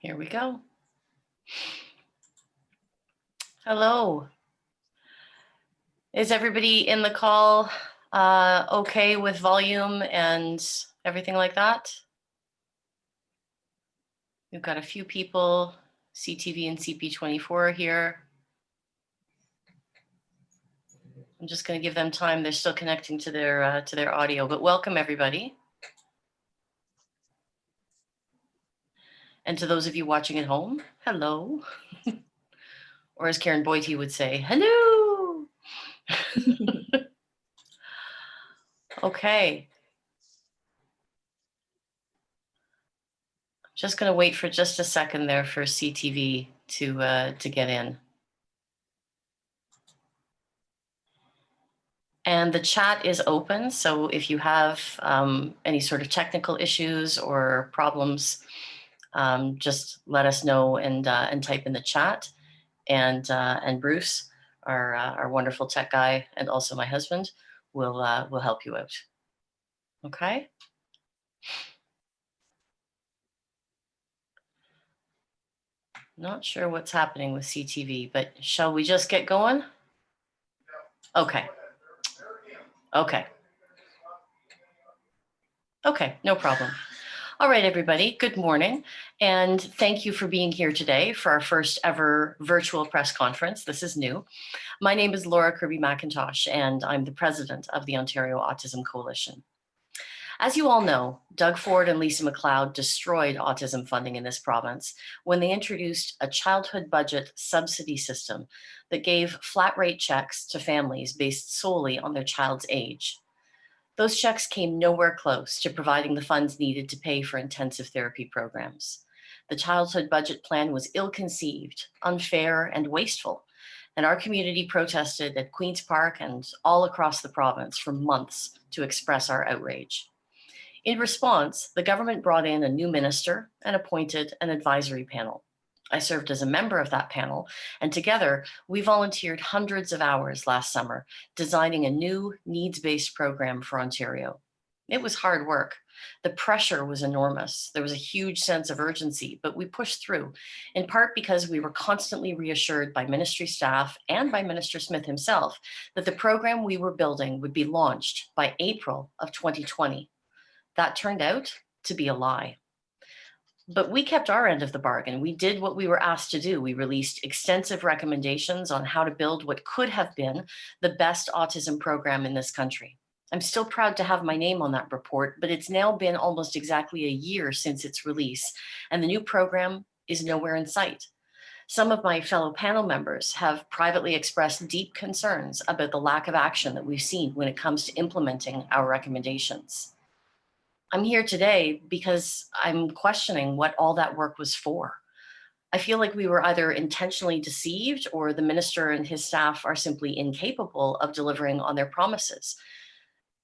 Here we go. Hello. Is everybody in the call okay with volume and everything like that? We've got a few people, CTV and CP24 here. I'm just going to give them time. They're still connecting to their audio, but welcome everybody. And to those of you watching at home, hello. Or as Karen Boite would say, hello. Okay. Just going to wait for just a second there for CTV to get in. And the chat is open, so if you have any sort of technical issues or problems, just let us know and type in the chat. And Bruce, our wonderful tech guy, and also my husband, will help you out. Okay. Not sure what's happening with CTV, but shall we just get going? Okay. Okay. Okay, no problem. All right, everybody, good morning. And thank you for being here today for our first ever virtual press conference. This is new. My name is Laura Kirby-McIntosh, and I'm the president of the Ontario Autism Coalition. As you all know, Doug Ford and Lisa MacLeod destroyed autism funding in this province when they introduced a childhood budget subsidy system that gave flat rate checks to families based solely on their child's age. Those checks came nowhere close to providing the funds needed to pay for intensive therapy programs. The childhood budget plan was ill-conceived, unfair, and wasteful, and our community protested at Queen's Park and all across the province for months to express our outrage. In response, the government brought in a new minister and appointed an advisory panel. I served as a member of that panel, and together we volunteered hundreds of hours last summer designing a new needs-based program for Ontario. It was hard work. The pressure was enormous. There was a huge sense of urgency, but we pushed through, in part because we were constantly reassured by ministry staff and by Minister Smith himself that the program we were building would be launched by April of 2020. That turned out to be a lie. But we kept our end of the bargain. We did what we were asked to do. We released extensive recommendations on how to build what could have been the best autism program in this country. I'm still proud to have my name on that report, but it's now been almost exactly a year since its release, and the new program is nowhere in sight. Some of my fellow panel members have privately expressed deep concerns about the lack of action that we've seen when it comes to implementing our recommendations. I'm here today because I'm questioning what all that work was for. I feel like we were either intentionally deceived or the minister and his staff are simply incapable of delivering on their promises.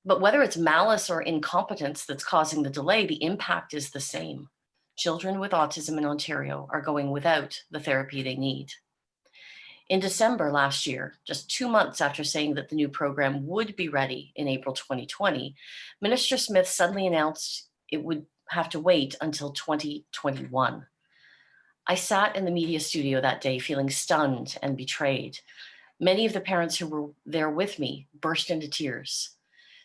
But whether it's malice or incompetence that's causing the delay, the impact is the same. Children with autism in Ontario are going without the therapy they need. In December last year, just 2 months after saying that the new program would be ready in April 2020, Minister Smith suddenly announced it would have to wait until 2021. I sat in the media studio that day feeling stunned and betrayed. Many of the parents who were there with me burst into tears.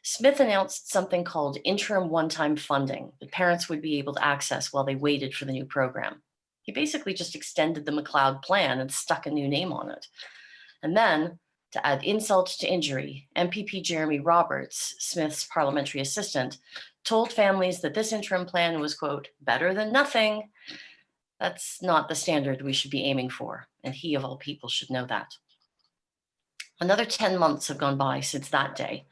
Smith announced something called interim one-time funding that parents would be able to access while they waited for the new program. He basically just extended the MacLeod plan and stuck a new name on it. And then, to add insult to injury, MPP Jeremy Roberts, Smith's parliamentary assistant, told families that this interim plan was, quote, better than nothing. That's not the standard we should be aiming for, and he of all people should know that. Another 10 months have gone by since that day,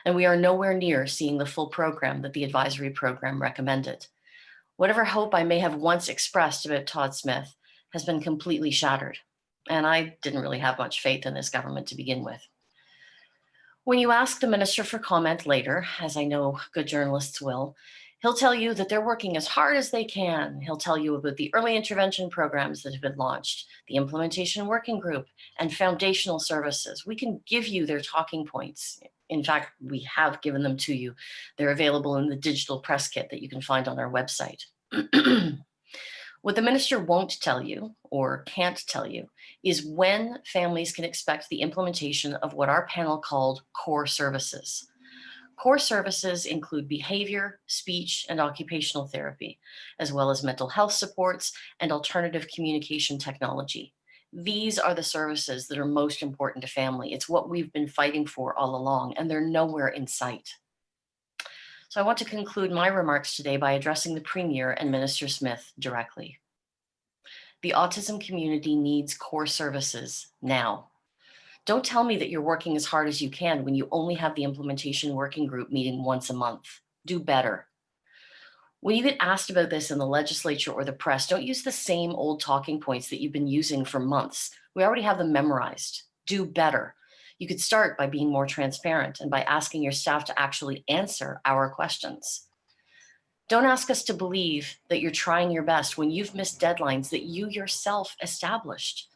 and we are nowhere near seeing the full program that the advisory program recommended. Whatever hope I may have once expressed about Todd Smith has been completely shattered, and I didn't really have much faith in this government to begin with. When you ask the minister for comment later, as I know good journalists will, he'll tell you that they're working as hard as they can. He'll tell you about the early intervention programs that have been launched, the implementation working group, and foundational services. We can give you their talking points. In fact, we have given them to you. They're available in the digital press kit that you can find on our website. What the minister won't tell you or can't tell you is when families can expect the implementation of what our panel called core services. Core services include behavior, speech, and occupational therapy, as well as mental health supports and alternative communication technology. These are the services that are most important to family. It's what we've been fighting for all along, and they're nowhere in sight. So I want to conclude my remarks today by addressing the Premier and Minister Smith directly. The autism community needs core services now. Don't tell me that you're working as hard as you can when you only have the implementation working group meeting once a month. Do better. When you get asked about this in the legislature or the press, don't use the same old talking points that you've been using for months. We already have them memorized. Do better. You could start by being more transparent and by asking your staff to actually answer our questions. Don't ask us to believe that you're trying your best when you've missed deadlines that you yourself established.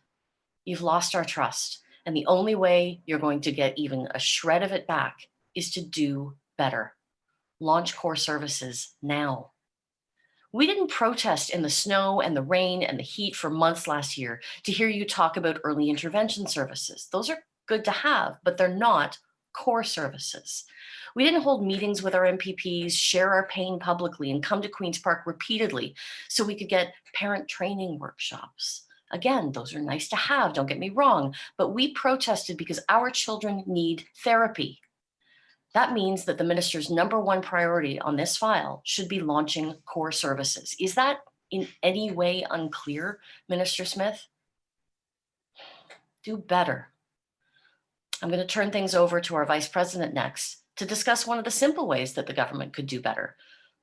You've lost our trust, and the only way you're going to get even a shred of it back is to do better. Launch core services now. We didn't protest in the snow and the rain and the heat for months last year to hear you talk about early intervention services. Those are good to have, but they're not core services. We didn't hold meetings with our MPPs, share our pain publicly, and come to Queen's Park repeatedly so we could get parent training workshops. Again, those are nice to have, don't get me wrong, but we protested because our children need therapy. That means that the minister's number one priority on this file should be launching core services. Is that in any way unclear, Minister Smith? Do better. I'm going to turn things over to our Vice President next to discuss one of the simple ways that the government could do better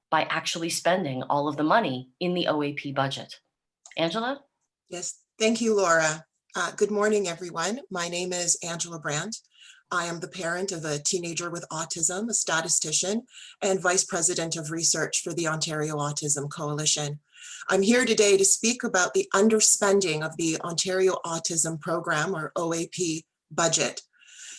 by actually spending all of the money in the OAP budget. Angela? Yes, thank you, Laura. Good morning, everyone. My name is Angela Brandt. I am the parent of a teenager with autism, a statistician, and Vice President of Research for the Ontario Autism Coalition. I'm here today to speak about the underspending of the Ontario Autism Program, or OAP, budget.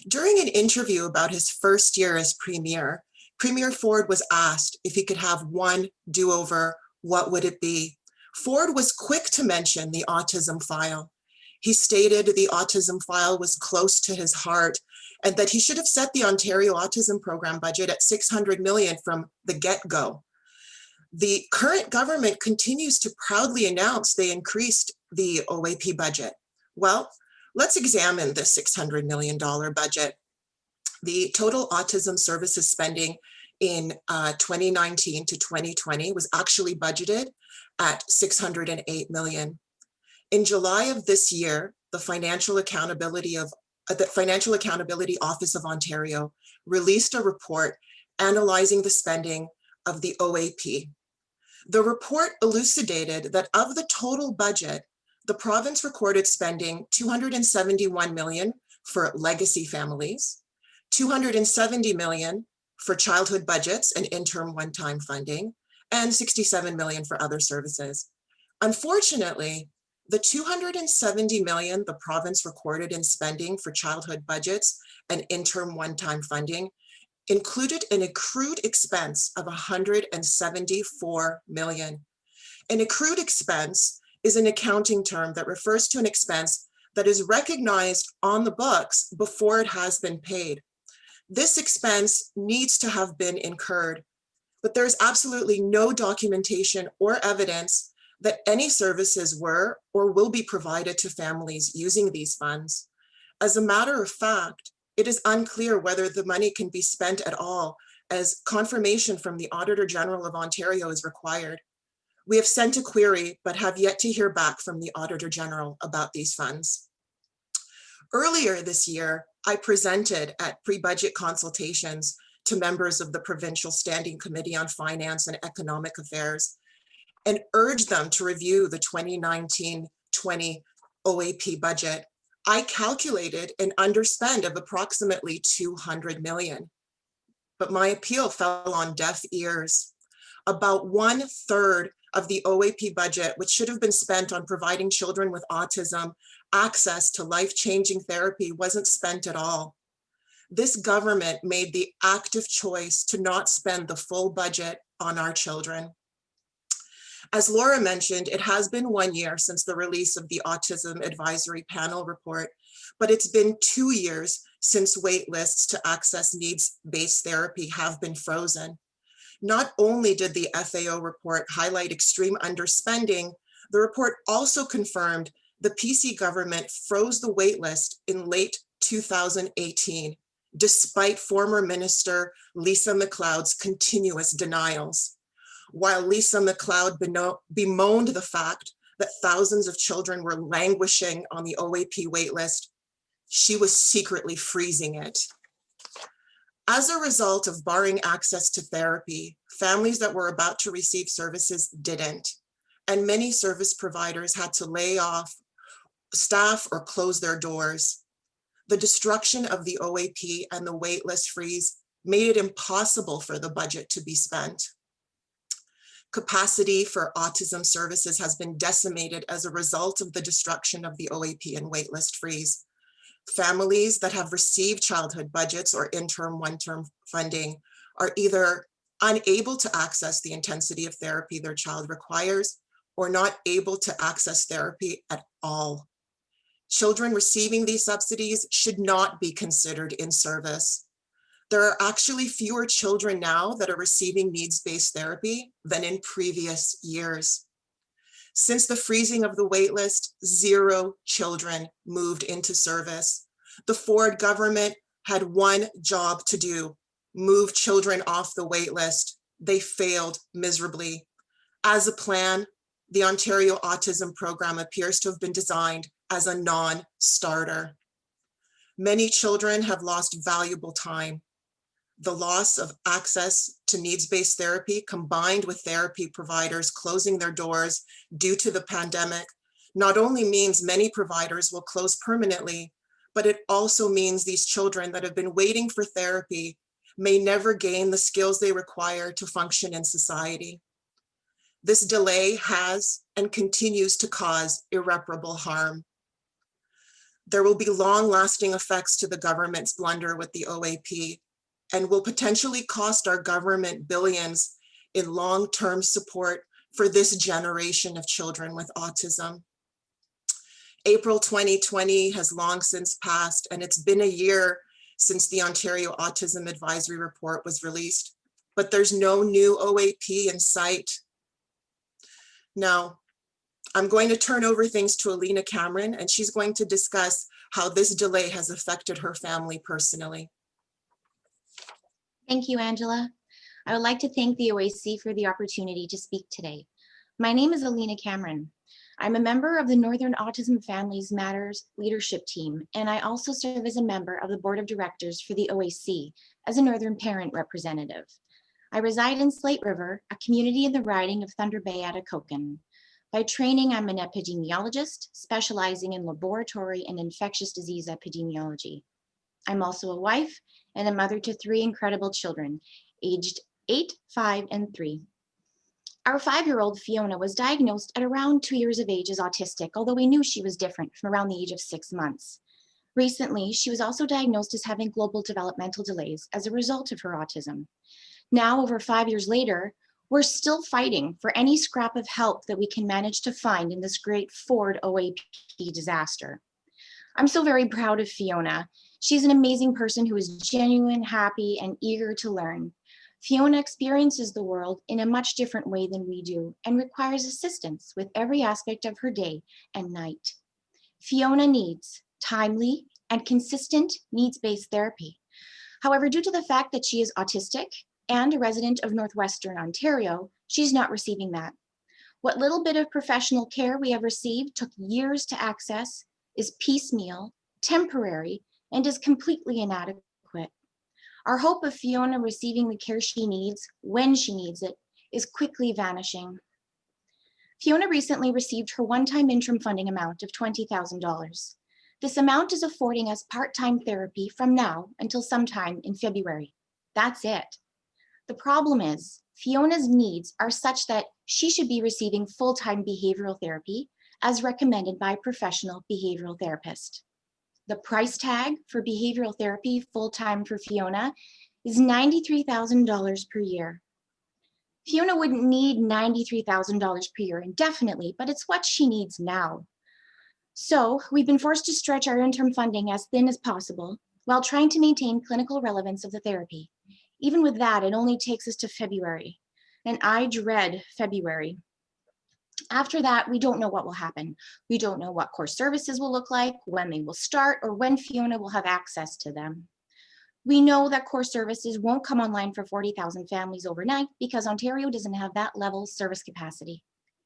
During an interview about his first year as Premier, Premier Ford was asked if he could have one do-over, what would it be? Ford was quick to mention the autism file. He stated the autism file was close to his heart and that he should have set the Ontario Autism Program budget at $600 million from the get-go. The current government continues to proudly announce they increased the OAP budget. Well, let's examine the $600 million budget. The total autism services spending in 2019 to 2020 was actually budgeted at $608 million. In July of this year, the Financial Accountability Office of Ontario released a report analyzing the spending of the OAP. The report elucidated that of the total budget, the province recorded spending $271 million for legacy families, $270 million for childhood budgets and interim one-time funding, and $67 million for other services. Unfortunately, the $270 million the province recorded in spending for childhood budgets and interim one-time funding included an accrued expense of $174 million. An accrued expense is an accounting term that refers to an expense that is recognized on the books before it has been paid. This expense needs to have been incurred, but there's absolutely no documentation or evidence that any services were or will be provided to families using these funds. As a matter of fact, it is unclear whether the money can be spent at all, as confirmation from the Auditor General of Ontario is required. We have sent a query, but have yet to hear back from the Auditor General about these funds. Earlier this year, I presented at pre-budget consultations to members of the Provincial Standing Committee on Finance and Economic Affairs and urged them to review the 2019-20 OAP budget. I calculated an underspend of approximately $200 million, but my appeal fell on deaf ears. About 1/3 of the OAP budget, which should have been spent on providing children with autism access to life-changing therapy, wasn't spent at all. This government made the active choice to not spend the full budget on our children. As Laura mentioned, it has been 1 year since the release of the Autism Advisory Panel report, but it's been 2 years since wait lists to access needs-based therapy have been frozen. Not only did the FAO report highlight extreme underspending, the report also confirmed the PC government froze the waitlist in late 2018, despite former Minister Lisa McLeod's continuous denials. While Lisa McLeod bemoaned the fact that thousands of children were languishing on the OAP waitlist, she was secretly freezing it. As a result of barring access to therapy, families that were about to receive services didn't, and many service providers had to lay off staff or close their doors. The destruction of the OAP and the waitlist freeze made it impossible for the budget to be spent. Capacity for autism services has been decimated as a result of the destruction of the OAP and waitlist freeze. Families that have received childhood budgets or interim one-term funding are either unable to access the intensity of therapy their child requires or not able to access therapy at all. Children receiving these subsidies should not be considered in service. There are actually fewer children now that are receiving needs-based therapy than in previous years. Since the freezing of the waitlist, 0 children moved into service. The Ford government had one job to do: move children off the waitlist. They failed miserably. As a plan, the Ontario Autism Program appears to have been designed as a non-starter. Many children have lost valuable time. The loss of access to needs-based therapy, combined with therapy providers closing their doors due to the pandemic, not only means many providers will close permanently, but it also means these children that have been waiting for therapy may never gain the skills they require to function in society. This delay has and continues to cause irreparable harm. There will be long-lasting effects to the government's blunder with the OAP, and will potentially cost our government billions in long-term support for this generation of children with autism. April 2020 has long since passed, and it's been a year since the Ontario Autism Advisory Report was released, but there's no new OAP in sight. Now, I'm going to turn over things to Alina Cameron, and she's going to discuss how this delay has affected her family personally. Thank you, Angela. I would like to thank the OAC for the opportunity to speak today. My name is Alina Cameron. I'm a member of the Northern Autism Families Matters leadership team, and I also serve as a member of the board of directors for the OAC as a Northern parent representative. I reside in Slate River, a community in the riding of Thunder Bay Atikokan. By training, I'm an epidemiologist specializing in laboratory and infectious disease epidemiology. I'm also a wife and a mother to 3 incredible children, aged 8, 5, and 3. Our 5-year-old Fiona was diagnosed at around 2 years of age as autistic, although we knew she was different from around the age of 6 months. Recently, she was also diagnosed as having global developmental delays as a result of her autism. Now, over 5 years later, we're still fighting for any scrap of help that we can manage to find in this great Ford OAP disaster. I'm so very proud of Fiona. She's an amazing person who is genuine, happy, and eager to learn. Fiona experiences the world in a much different way than we do and requires assistance with every aspect of her day and night. Fiona needs timely and consistent needs-based therapy. However, due to the fact that she is autistic and a resident of Northwestern Ontario, she's not receiving that. What little bit of professional care we have received took years to access, is piecemeal, temporary, and is completely inadequate. Our hope of Fiona receiving the care she needs when she needs it is quickly vanishing. Fiona recently received her one-time interim funding amount of $20,000. This amount is affording us part-time therapy from now until sometime in February. That's it. The problem is, Fiona's needs are such that she should be receiving full-time behavioral therapy as recommended by a professional behavioral therapist. The price tag for behavioral therapy full-time for Fiona is $93,000 per year. Fiona wouldn't need $93,000 per year indefinitely, but it's what she needs now. So we've been forced to stretch our interim funding as thin as possible while trying to maintain clinical relevance of the therapy. Even with that, it only takes us to February, and I dread February. After that, we don't know what will happen. We don't know what core services will look like, when they will start, or when Fiona will have access to them. We know that core services won't come online for 40,000 families overnight because Ontario doesn't have that level of service capacity.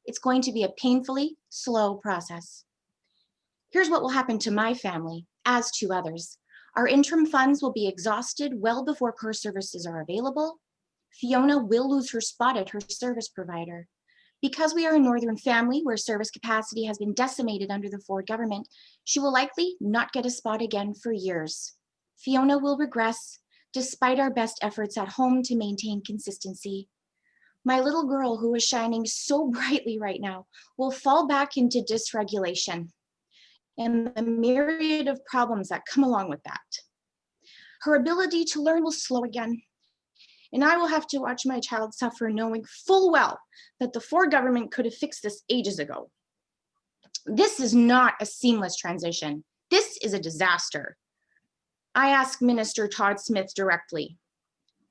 It's going to be a painfully slow process. Here's what will happen to my family, as to others. Our interim funds will be exhausted well before core services are available. Fiona will lose her spot at her service provider. Because we are a northern family where service capacity has been decimated under the Ford government, she will likely not get a spot again for years. Fiona will regress, despite our best efforts at home to maintain consistency. My little girl, who is shining so brightly right now, will fall back into dysregulation and the myriad of problems that come along with that. Her ability to learn will slow again, and I will have to watch my child suffer knowing full well that the Ford government could have fixed this ages ago. This is not a seamless transition. This is a disaster. I asked Minister Todd Smith directly,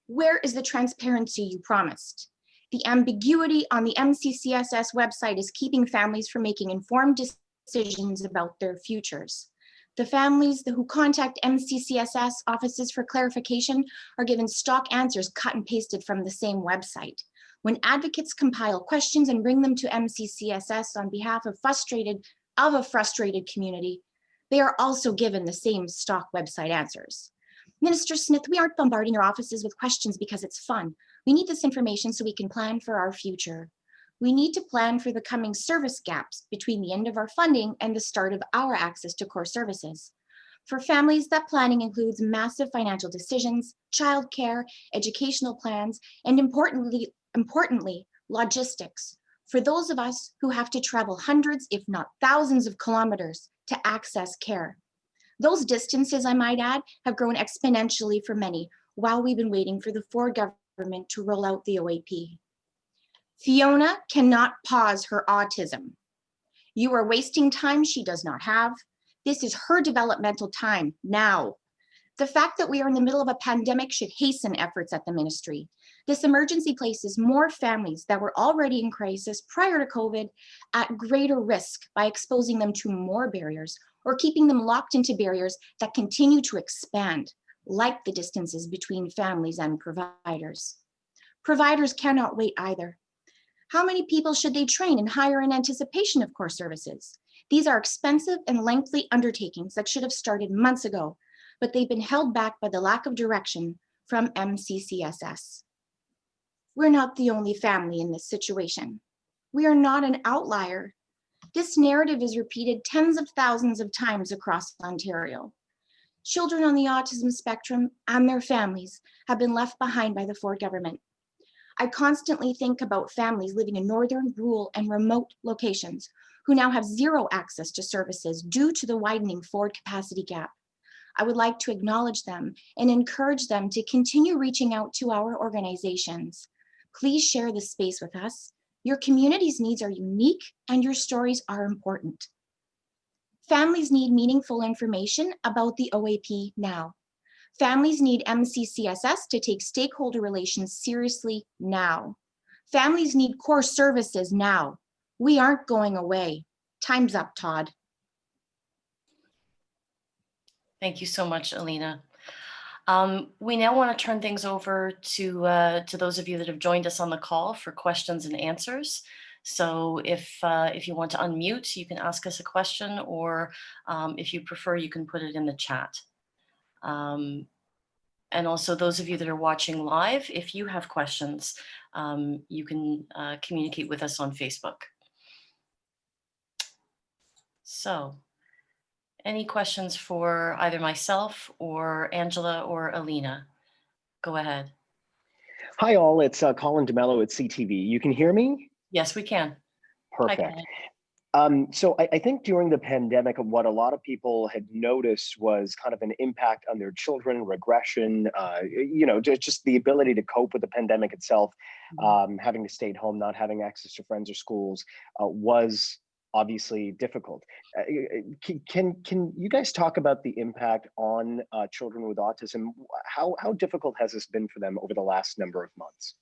where is the transparency you promised? The ambiguity on the MCCSS website is keeping families from making informed decisions about their futures. The families who contact MCCSS offices for clarification are given stock answers cut and pasted from the same website. When advocates compile questions and bring them to MCCSS on behalf of a frustrated community, they are also given the same stock website answers. Minister Smith, we aren't bombarding your offices with questions because it's fun. We need this information so we can plan for our future. We need to plan for the coming service gaps between the end of our funding and the start of our access to core services. For families, that planning includes massive financial decisions, childcare, educational plans, and importantly, logistics. For those of us who have to travel hundreds, if not thousands of kilometers to access care. Those distances, I might add, have grown exponentially for many while we've been waiting for the Ford government to roll out the OAP. Fiona cannot pause her autism. You are wasting time she does not have. This is her developmental time now. The fact that we are in the middle of a pandemic should hasten efforts at the ministry. This emergency places more families that were already in crisis prior to COVID at greater risk by exposing them to more barriers or keeping them locked into barriers that continue to expand, like the distances between families and providers. Providers cannot wait either. How many people should they train and hire in anticipation of core services? These are expensive and lengthy undertakings that should have started months ago, but they've been held back by the lack of direction from MCCSS. We're not the only family in this situation. We are not an outlier. This narrative is repeated tens of thousands of times across Ontario. Children on the autism spectrum and their families have been left behind by the Ford government. I constantly think about families living in northern, rural, and remote locations who now have zero access to services due to the widening Ford capacity gap. I would like to acknowledge them and encourage them to continue reaching out to our organizations. Please share this space with us. Your community's needs are unique and your stories are important. Families need meaningful information about the OAP now. Families need MCCSS to take stakeholder relations seriously now. Families need core services now. We aren't going away. Time's up, Todd. Thank you so much, Alina. We now want to turn things over to those of you that have joined us on the call for questions and answers. So if you want to unmute, you can ask us a question, or if you prefer, you can put it in the chat. And also those of you that are watching live, if you have questions, you can communicate with us on Facebook. So any questions for either myself or Angela or Alina? Go ahead. Hi all, it's Colin DeMello at CTV. You can hear me? Yes, we can. Perfect. So I think during the pandemic, what a lot of people had noticed was kind of an impact on their children, regression, just the ability to cope with the pandemic itself, having to stay at home, not having access to friends or schools was obviously difficult. Can you guys talk about the impact on children with autism? How difficult has this been for them over the last number of months?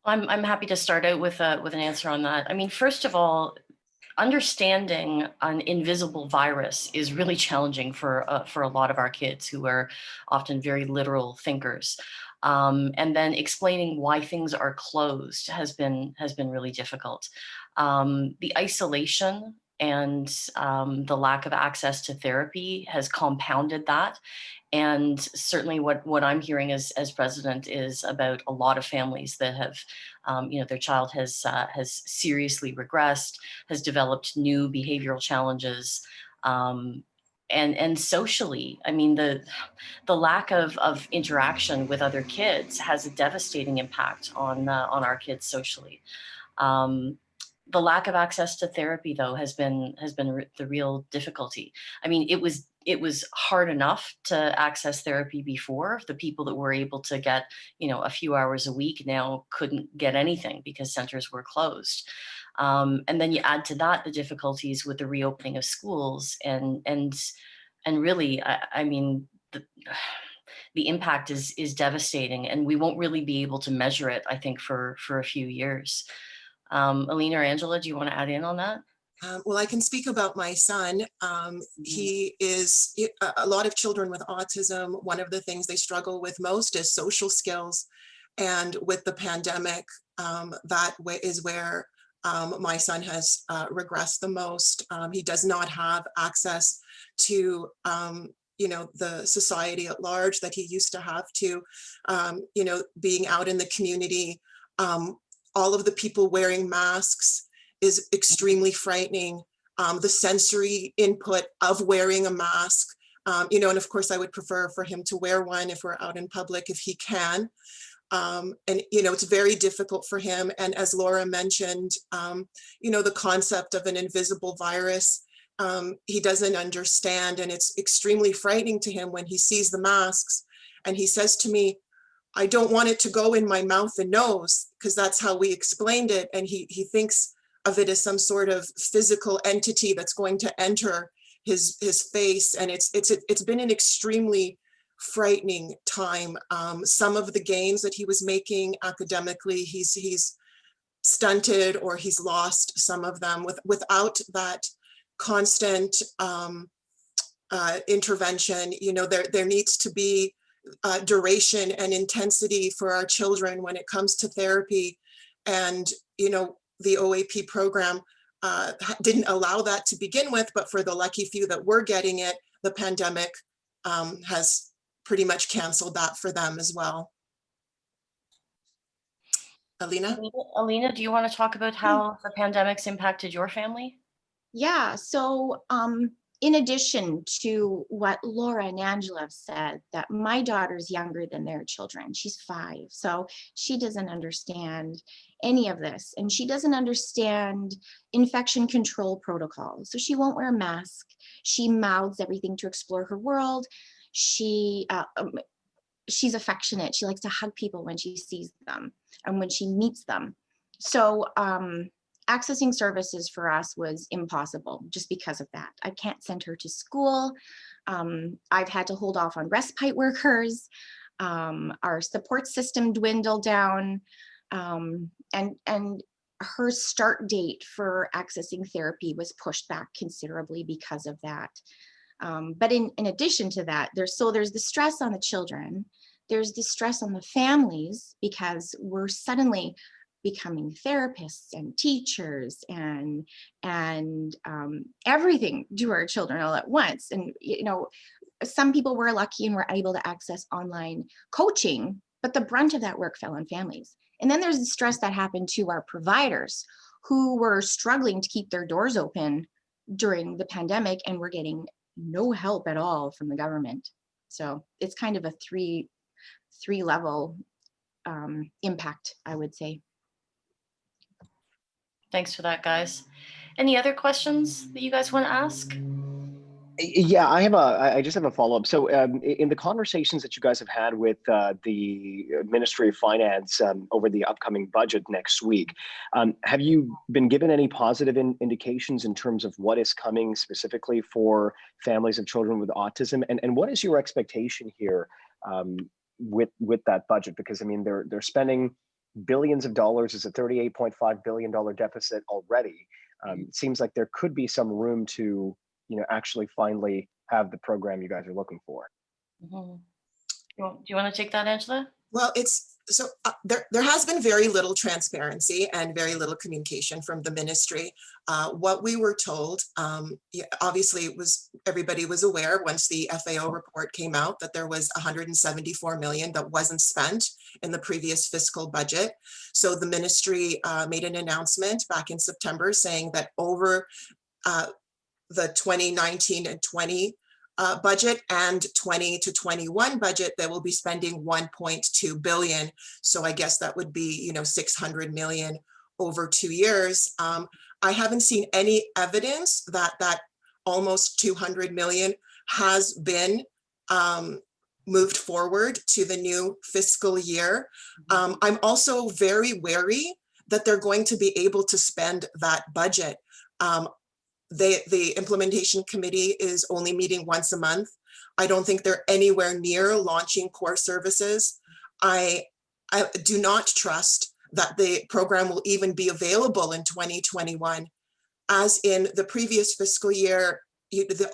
I'm happy to start out with an answer on that. I mean, first of all, understanding an invisible virus is really challenging for a lot of our kids who are often very literal thinkers. And then explaining why things are closed has been really difficult. The isolation and the lack of access to therapy has compounded that. And certainly what I'm hearing as president is about a lot of families that have, their child has seriously regressed, has developed new behavioral challenges. And socially, I mean, the lack of interaction with other kids has a devastating impact on our kids socially. The lack of access to therapy, though, has been the real difficulty. I mean, it was hard enough to access therapy before. The people that were able to get, a few hours a week now couldn't get anything because centers were closed. And then you add to that the difficulties with the reopening of schools, and really, I mean, the impact is devastating, and we won't really be able to measure it, I think, for a few years. Alina or Angela, do you want to add in on that? Well, I can speak about my son. He is, a lot of children with autism, one of the things they struggle with most is social skills. And with the pandemic, that is where my son has regressed the most. He does not have access to the society at large that he used to have to, being out in the community. All of the people wearing masks is extremely frightening. The sensory input of wearing a mask, and of course I would prefer for him to wear one if we're out in public, if he can. And, it's very difficult for him. And as Laura mentioned, the concept of an invisible virus, he doesn't understand. And it's extremely frightening to him when he sees the masks and he says to me, I don't want it to go in my mouth and nose, because that's how we explained it. And he thinks of it as some sort of physical entity that's going to enter his face. And it's been an extremely frightening time. Some of the gains that he was making academically, he's stunted, or he's lost some of them without that constant intervention. There needs to be duration and intensity for our children when it comes to therapy. And, the OAP program didn't allow that to begin with, but for the lucky few that were getting it, the pandemic has pretty much canceled that for them as well. Alina? Alina, do you want to talk about how the pandemic's impacted your family? Yeah, so in addition to what Laura and Angela have said, that my daughter's younger than their children. She's 5, so she doesn't understand any of this. And she doesn't understand infection control protocols. So she won't wear a mask. She mouths everything to explore her world. She's affectionate. She likes to hug people when she sees them and when she meets them. So accessing services for us was impossible just because of that. I can't send her to school. I've had to hold off on respite workers. Our support system dwindled down, and her start date for accessing therapy was pushed back considerably because of that. But in addition to that, there's the stress on the children. There's the stress on the families, because we're suddenly becoming therapists and teachers and everything to our children all at once. And some people were lucky and were able to access online coaching, but the brunt of that work fell on families. And then there's the stress that happened to our providers, who were struggling to keep their doors open during the pandemic and were getting no help at all from the government. So it's kind of a three level impact, I would say. Thanks for that, guys. Any other questions that you guys want to ask? Yeah, I just have a follow-up. So in the conversations that you guys have had with the Ministry of Finance over the upcoming budget next week, have you been given any positive indications in terms of what is coming specifically for families of children with autism? And what is your expectation here with that budget? Because I mean, they're spending billions of dollars. It's a $38.5 billion deficit already. It seems like there could be some room to actually finally have the program you guys are looking for. Mhm. Do you want to take that, Angela? Well, there has been very little transparency and very little communication from the ministry. What we were told, obviously everybody was aware once the FAO report came out that there was 174 million that wasn't spent in the previous fiscal budget. So the ministry made an announcement back in September saying that over the 2019 and 20 budget and 20 to 21 budget, they will be spending 1.2 billion. So I guess that would be, 600 million over 2 years. I haven't seen any evidence that almost 200 million has been moved forward to the new fiscal year. I'm also very wary that they're going to be able to spend that budget. The implementation committee is only meeting once a month. I don't think they're anywhere near launching core services. I do not trust that the program will even be available in 2021. As in the previous fiscal year,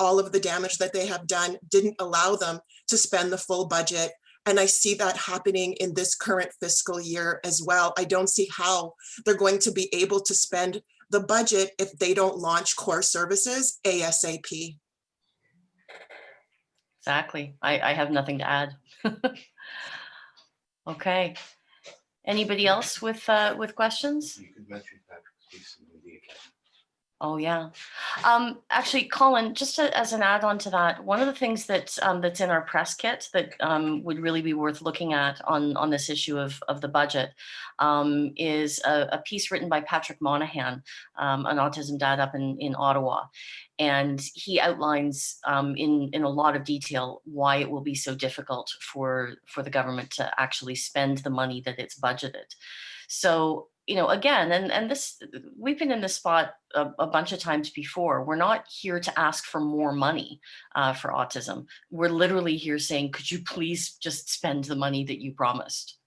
all of the damage that they have done didn't allow them to spend the full budget. And I see that happening in this current fiscal year as well. I don't see how they're going to be able to spend the budget if they don't launch core services ASAP. Exactly. I have nothing to add. Okay. Anybody else with questions? You could mention Patrick's piece in the account. Oh yeah. Actually, Colin, just as an add-on to that, one of the things that's in our press kit that would really be worth looking at on this issue of the budget is a piece written by Patrick Monahan, an autism dad up in Ottawa. And he outlines in a lot of detail why it will be so difficult for the government to actually spend the money that it's budgeted. So, again, and this, we've been in this spot a bunch of times before. We're not here to ask for more money for autism. We're literally here saying, could you please just spend the money that you promised?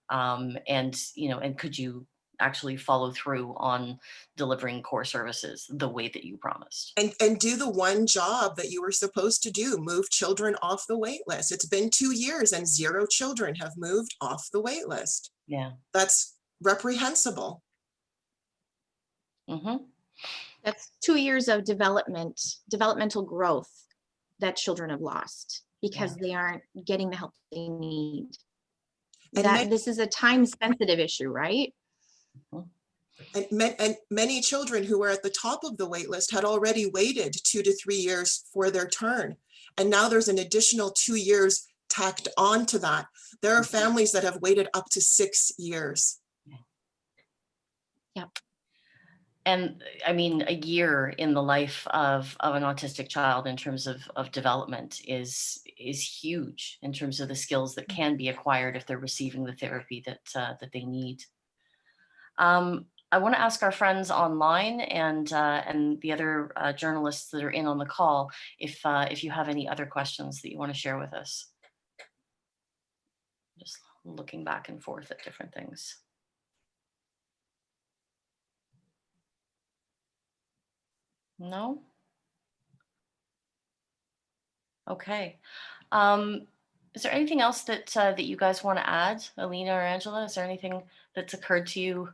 And could you actually follow through on delivering core services the way that you promised? And do the one job that you were supposed to do, move children off the wait list. It's been 2 years and 0 children have moved off the wait list. Yeah. That's reprehensible. Mm-hmm. That's 2 years of developmental growth that children have lost because they aren't getting the help they need. And This is a time-sensitive issue, right? And many children who were at the top of the wait list had already waited 2 to 3 years for their turn. And now there's an additional 2 years tacked on to that. There are families that have waited up to 6 years. Yep. And I mean, a year in the life of an autistic child in terms of development is huge in terms of the skills that can be acquired if they're receiving the therapy that they need. I want to ask our friends online and the other journalists that are in on the call if you have any other questions that you want to share with us. Just looking back and forth at different things. No? Okay. Is there anything else that you guys want to add, Alina or Angela? Is there anything that's occurred to you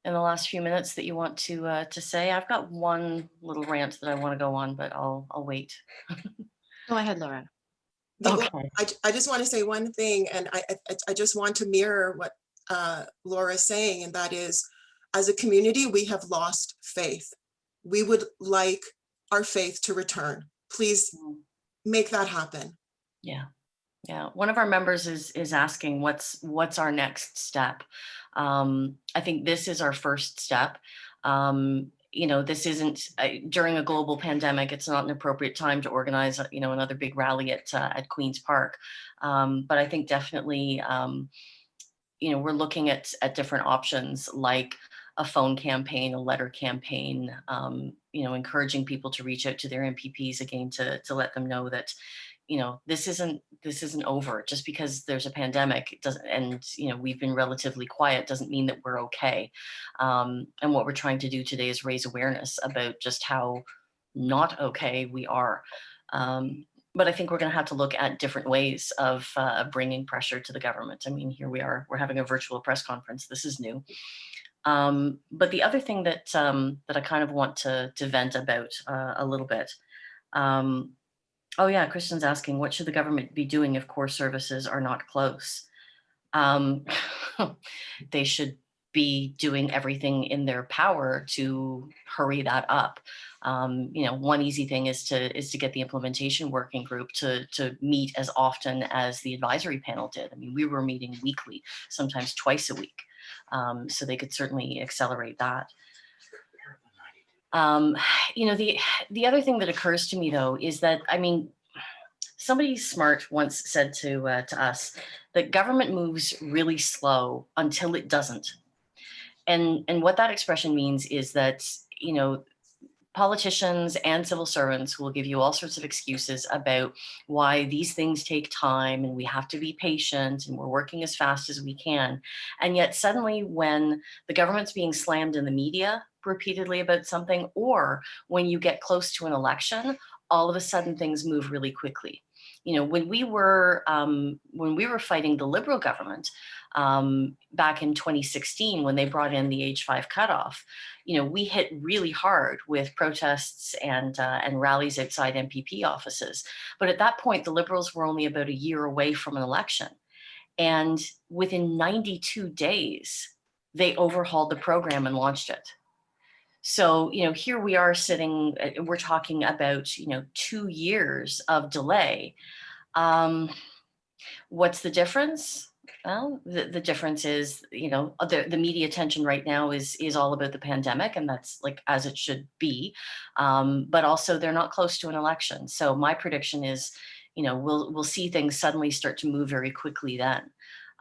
in the last few minutes that you want to say? I've got one little rant that I want to go on, but I'll wait. Go ahead, Laura. Okay. I just want to say one thing, and I just want to mirror what Laura's saying, and that is, as a community, we have lost faith. We would like our faith to return. Please make that happen. Yeah. Yeah. One of our members is asking what's our next step. I think this is our first step. this isn't during a global pandemic. It's not an appropriate time to organize, another big rally at Queen's Park. But I think definitely, we're looking at different options like a phone campaign, a letter campaign, encouraging people to reach out to their MPPs again to let them know that, this isn't over. Just because there's a pandemic, it doesn't, and we've been relatively quiet doesn't mean that we're okay. And what we're trying to do today is raise awareness about just how not okay we are. But I think we're going to have to look at different ways of bringing pressure to the government. I mean, here we are, we're having a virtual press conference. This is new. But the other thing that I kind of want to vent about a little bit. Oh yeah, Kristen's asking, what should the government be doing if core services are not close? They should be doing everything in their power to hurry that up. One easy thing is to get the implementation working group to meet as often as the advisory panel did. I mean, we were meeting weekly, sometimes twice a week. So they could certainly accelerate that. The other thing that occurs to me though is that, I mean, somebody smart once said to us that government moves really slow until it doesn't. And what that expression means is that, politicians and civil servants will give you all sorts of excuses about why these things take time and we have to be patient and we're working as fast as we can. And yet suddenly when the government's being slammed in the media repeatedly about something, or when you get close to an election, all of a sudden things move really quickly. When we were fighting the Liberal government back in 2016, when they brought in the age 5 cutoff, we hit really hard with protests and rallies outside MPP offices. But at that point, the Liberals were only about a year away from an election. And within 92 days, they overhauled the program and launched it. So, here we are sitting, we're talking about, 2 years of delay. What's the difference? Well, the difference is, the media attention right now is all about the pandemic, and that's like as it should be. But also they're not close to an election. So my prediction is, we'll see things suddenly start to move very quickly then.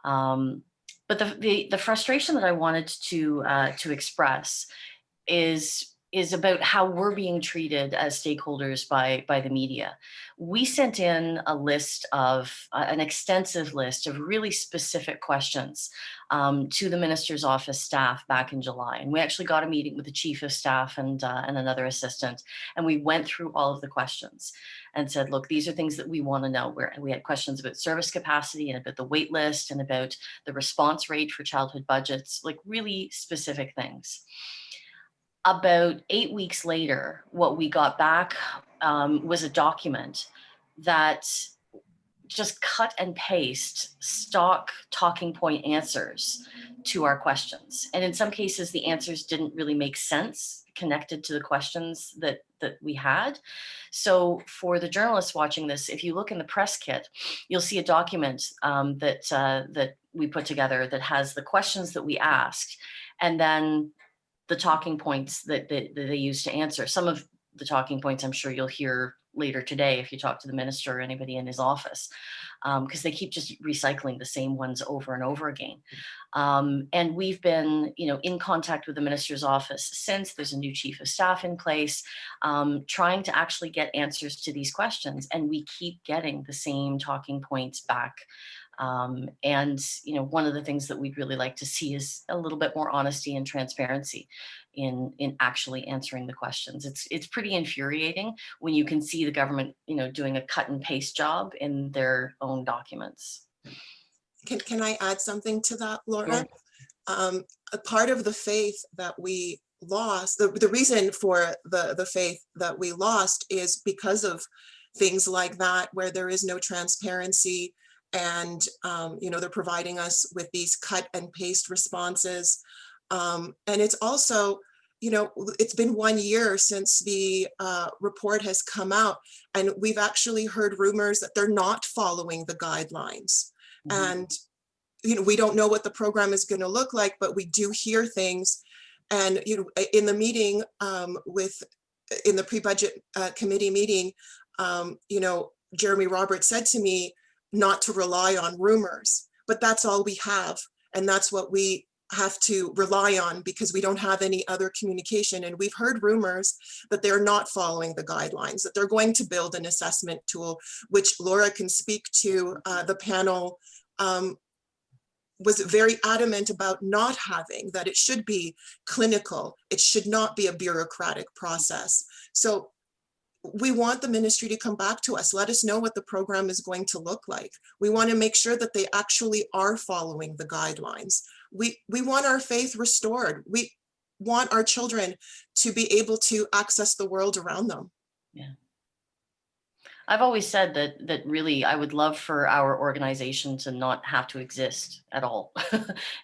But the frustration that I wanted to express is about how we're being treated as stakeholders by the media. We sent in a list of an extensive list of really specific questions to the minister's office staff back in July. And we actually got a meeting with the chief of staff and another assistant. And we went through all of the questions and said, look, these are things that we want to know. We had questions about service capacity and about the wait list and about the response rate for childhood budgets, like really specific things. About 8 weeks later, what we got back was a document that just cut and paste stock talking point answers to our questions. And in some cases, the answers didn't really make sense connected to the questions that we had. So for the journalists watching this, if you look in the press kit, you'll see a document that we put together that has the questions that we asked, and then the talking points that they use to answer. Some of the talking points I'm sure you'll hear later today if you talk to the minister or anybody in his office, because they keep just recycling the same ones over and over again. And we've been, in contact with the minister's office since. There's a new chief of staff in place, trying to actually get answers to these questions. And we keep getting the same talking points back. And one of the things that we'd really like to see is a little bit more honesty and transparency in actually answering the questions. It's pretty infuriating when you can see the government, doing a cut and paste job in their own documents. Can I add something to that, Laura? Yeah. A part of the faith that we lost, the reason for the faith that we lost is because of things like that, where there is no transparency. And, they're providing us with these cut and paste responses. And it's also, it's been 1 year since the report has come out, and we've actually heard rumors that they're not following the guidelines. Mm-hmm. And, we don't know what the program is going to look like, but we do hear things. And in the meeting in the pre-budget committee meeting, Jeremy Roberts said to me not to rely on rumors, but that's all we have. And that's what we have to rely on because we don't have any other communication. And we've heard rumors that they're not following the guidelines, that they're going to build an assessment tool, which Laura can speak to. The panel was very adamant about not having, that it should be clinical. It should not be a bureaucratic process. So we want the ministry to come back to us. Let us know what the program is going to look like. We want to make sure that they actually are following the guidelines. We want our faith restored. We want our children to be able to access the world around them. Yeah. I've always said that really I would love for our organization to not have to exist at all.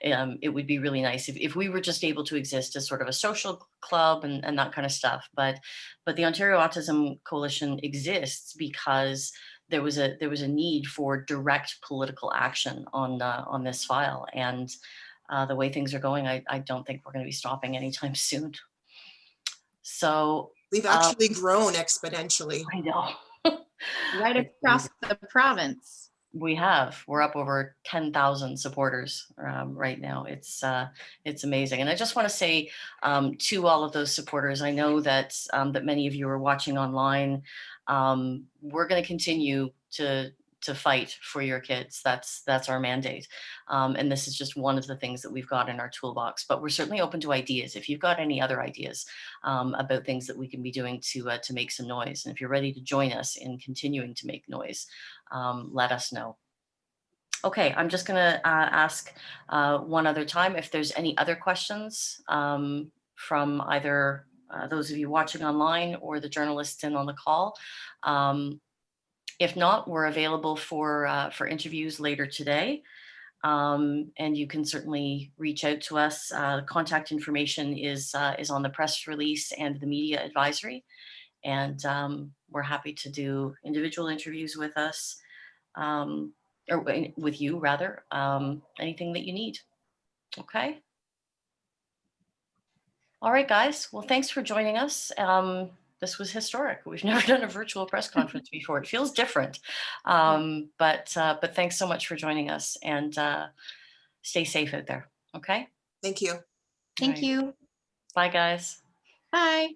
It would be really nice if we were just able to exist as sort of a social club and that kind of stuff. But the Ontario Autism Coalition exists because there was a need for direct political action on this file. And the way things are going, I don't think we're going to be stopping anytime soon. So we've actually grown exponentially. I know. Right across the province. We're up over 10,000 supporters right now. It's amazing. And I just want to say to all of those supporters, I know that that many of you are watching online. We're going to continue to fight for your kids. That's our mandate. And this is just one of the things that we've got in our toolbox, but we're certainly open to ideas. If you've got any other ideas about things that we can be doing to make some noise. And if you're ready to join us in continuing to make noise, let us know. Okay, I'm just gonna ask one other time if there's any other questions from either those of you watching online or the journalists in on the call. If not, we're available for interviews later today. And you can certainly reach out to us. Contact information is on the press release and the media advisory. And we're happy to do individual interviews with us, or with you rather, anything that you need. Okay. All right, guys. Well, thanks for joining us. This was historic. We've never done a virtual press conference before. It feels different. But thanks so much for joining us, and stay safe out there. Okay. Thank you. Thank you. Bye, guys. Bye.